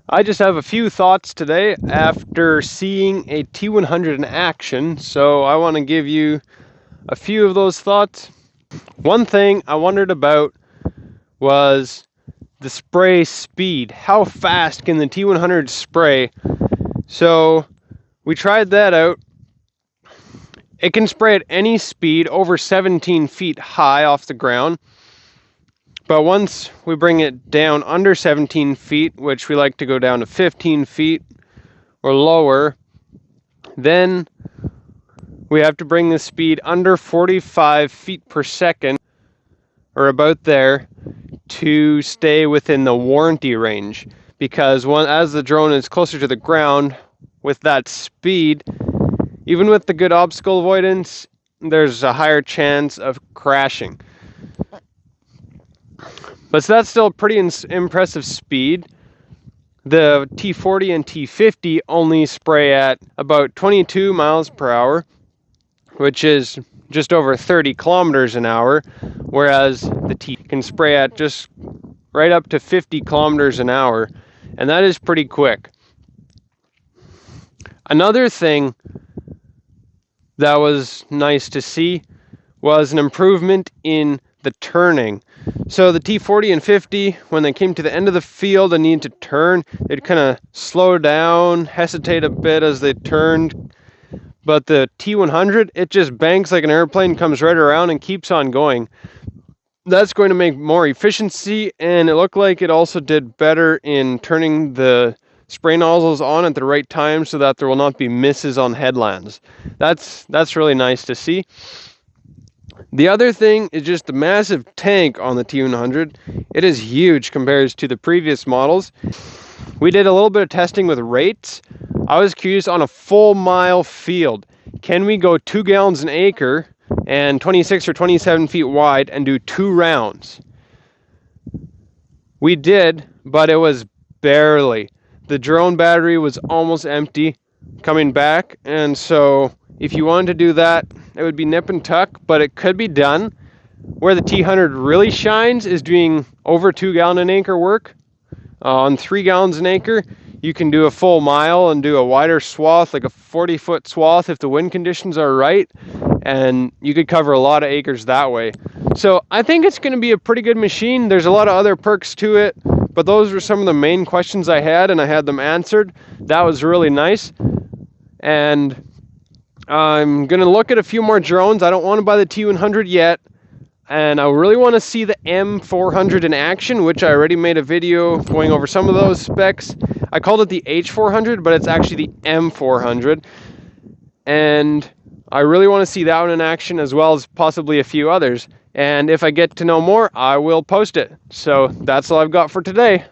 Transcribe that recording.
I just have a few thoughts today after seeing a T100 in action, so I want to give you a few of those thoughts. One thing I wondered about was the spray speed. How fast can the T100 spray? So we tried that out. It can spray at any speed over 17 feet high off the ground. But once we bring it down under 17 feet, which we like to go down to 15 feet or lower, then we have to bring the speed under 45 feet per second, or about there, to stay within the warranty range. Because as the drone is closer to the ground, with that speed, even with the good obstacle avoidance, there's a higher chance of crashing. But that's still a pretty impressive speed. The T40 and T50 only spray at about 22 miles per hour, which is just over 30 kilometers an hour, whereas the T can spray at just right up to 50 kilometers an hour, and that is pretty quick. Another thing that was nice to see was an improvement in the turning. So the T40 and 50, when they came to the end of the field and needed to turn, they'd kind of slow down, hesitate a bit as they turned. But the T100, it just banks like an airplane, comes right around and keeps on going. That's going to make more efficiency, and it looked like it also did better in turning the spray nozzles on at the right time so that there will not be misses on headlands. That's really nice to see. The other thing is just the massive tank on the T100. It is huge compared to the previous models. We did a little bit of testing with rates. I was curious, on a full mile field, can we go 2 gallons an acre and 26 or 27 feet wide and do 2 rounds? We did, but it was barely. The drone battery was almost empty coming back, and so if you wanted to do that, it would be nip and tuck, but it could be done. Where the T100 really shines is doing over 2 gallon an acre work. On 3 gallons an acre, you can do a full mile and do a wider swath, like a 40-foot swath if the wind conditions are right, and you could cover a lot of acres that way. So I think it's going to be a pretty good machine. There's a lot of other perks to it, but those were some of the main questions I had, and I had them answered. That was really nice. And I'm going to look at a few more drones. I don't want to buy the T100 yet, and I really want to see the M400 in action, which I already made a video going over some of those specs. I called it the H400, but it's actually the M400, and I really want to see that one in action, as well as possibly a few others. And if I get to know more, I will post it. So that's all I've got for today.